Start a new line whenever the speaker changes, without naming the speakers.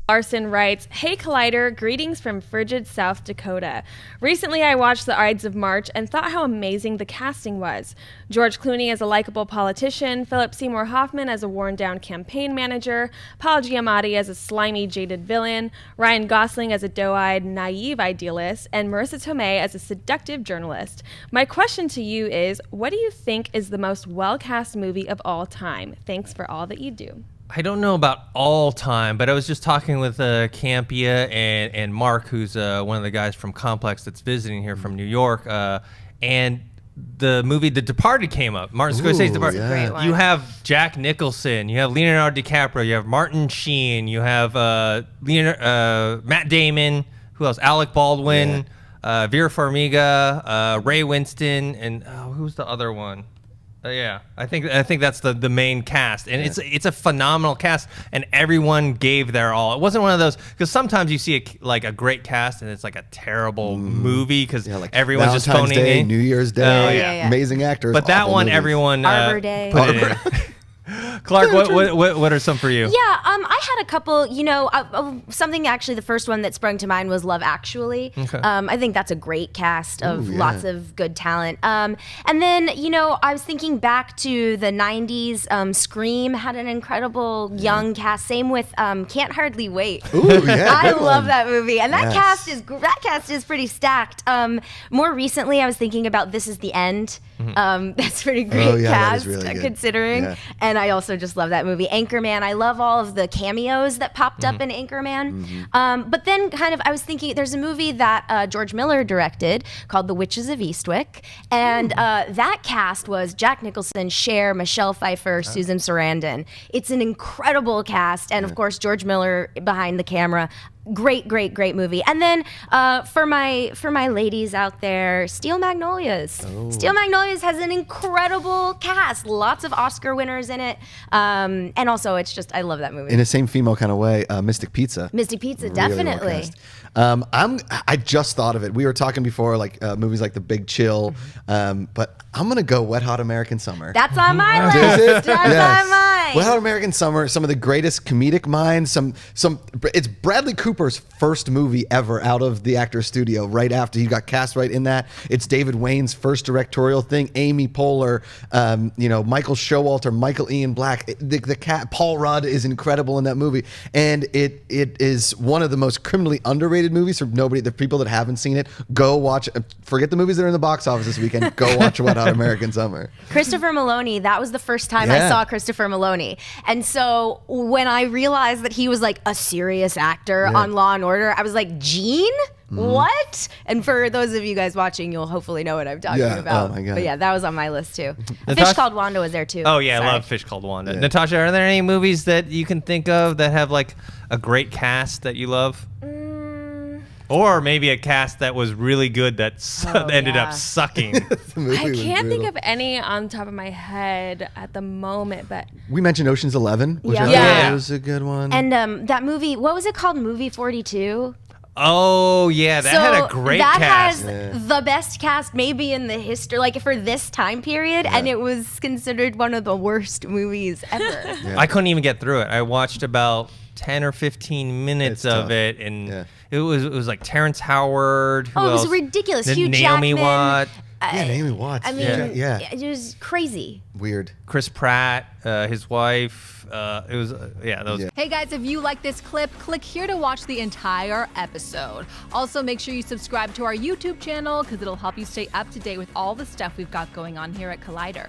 Larson writes, "Hey Collider, greetings from frigid South Dakota. Recently I watched the Ides of March and thought how amazing the casting was. George Clooney as a likable politician, Philip Seymour Hoffman as a worn-down campaign manager, Paul Giamatti as a slimy, jaded villain, Ryan Gosling as a doe-eyed, naive idealist, and Marisa Tomei as a seductive journalist. My question to you is, what do you think is the most well-cast movie of all time? Thanks for all that you do."
I don't know about all time, but I was just talking with Campia and Mark, who's one of the guys from Complex that's visiting here from New York, and the movie The Departed came up. Martin Scorsese's Departed.
Yeah.
Great one.
You have Jack Nicholson, you have Leonardo DiCaprio, you have Martin Sheen, you have Matt Damon, who else? Alec Baldwin, Vera Farmiga, Ray Winston, and who's the other one? Yeah, I think that's the main cast, and it's a phenomenal cast, and everyone gave their all. It wasn't one of those, because sometimes you see a great cast and it's like a terrible movie because everyone's just
Valentine's
phoning
Day,
in.
New Year's Day, amazing actors.
But that one,
movies.
everyone
Arbor Day.
put it in. Clark, what are some for you?
Yeah, I had a couple, something actually, the first one that sprung to mind was Love Actually.
Okay.
I think that's a great cast of lots of good talent. And then, I was thinking back to the 90s. Scream had an incredible young cast. Same with Can't Hardly Wait.
Ooh, yeah,
I
good
love
one.
that movie. And that
Yes.
cast is pretty stacked. More recently, I was thinking about This Is the End. That's pretty great
that is
cast,
really good.
considering.
Yeah.
And I also just love that movie. Anchorman, I love all of the cameos that popped up in Anchorman. But then I was thinking, there's a movie that George Miller directed called The Witches of Eastwick. And that cast was Jack Nicholson, Cher, Michelle Pfeiffer, Susan Sarandon. It's an incredible cast. And of course, George Miller behind the camera. Great movie. And then for my ladies out there, Steel Magnolias. Steel Magnolias has an incredible cast. Lots of Oscar winners in it. And also, I love that movie.
In the same female kind of way, Mystic Pizza.
Mystic Pizza,
Really well
definitely.
cast. I just thought of it. We were talking before, movies like The Big Chill, but I'm gonna go Wet Hot American Summer.
That's on my list.
Is it?
That's
Yes.
on mine.
Wet Hot American Summer, some of the greatest comedic minds. It's Bradley Cooper's first movie ever out of the Actors Studio. Right after he got cast right in that, it's David Wayne's first directorial thing. Amy Poehler, Michael Showalter, Michael Ian Black. The cat Paul Rudd is incredible in that movie, and it is one of the most criminally underrated movies. For the people that haven't seen it, go watch. Forget the movies that are in the box office this weekend. Go watch Wet Hot American Summer.
Christopher Maloney, that was the first time I saw Christopher Maloney. And so when I realized that he was like a serious actor on Law and Order, I was like, Gene? What? And for those of you guys watching, you'll hopefully know what I'm talking about.
Oh my God.
But yeah, that was on my list too.
Natasha-
Fish Called Wanda was there too.
Oh yeah,
Sorry.
I love Fish Called Wanda. Natasha, are there any movies that you can think of that have a great cast that you love? Or maybe a cast that was really good that ended up sucking.
I can't think of any on top of my head at the moment, but
We mentioned Ocean's 11, which I
Yeah.
thought was a good one.
And that movie, what was it called? Movie 42?
Oh yeah, that had a great
that
cast.
has the best cast maybe in the history, for this time period, and it was considered one of the worst movies ever.
I couldn't even get through it. I watched about 10 or 15 minutes
It's
of
tough.
it, and it was like Terrence Howard. Who
Oh, it was
else?
ridiculous.
Then
Hugh
Naomi
Jackman.
Watts,
Naomi Watts.
I mean,
it
was crazy.
weird.
Chris Pratt, his wife. It was those.
Hey guys, if you like this clip, click here to watch the entire episode. Also, make sure you subscribe to our YouTube channel because it'll help you stay up to date with all the stuff we've got going on here at Collider.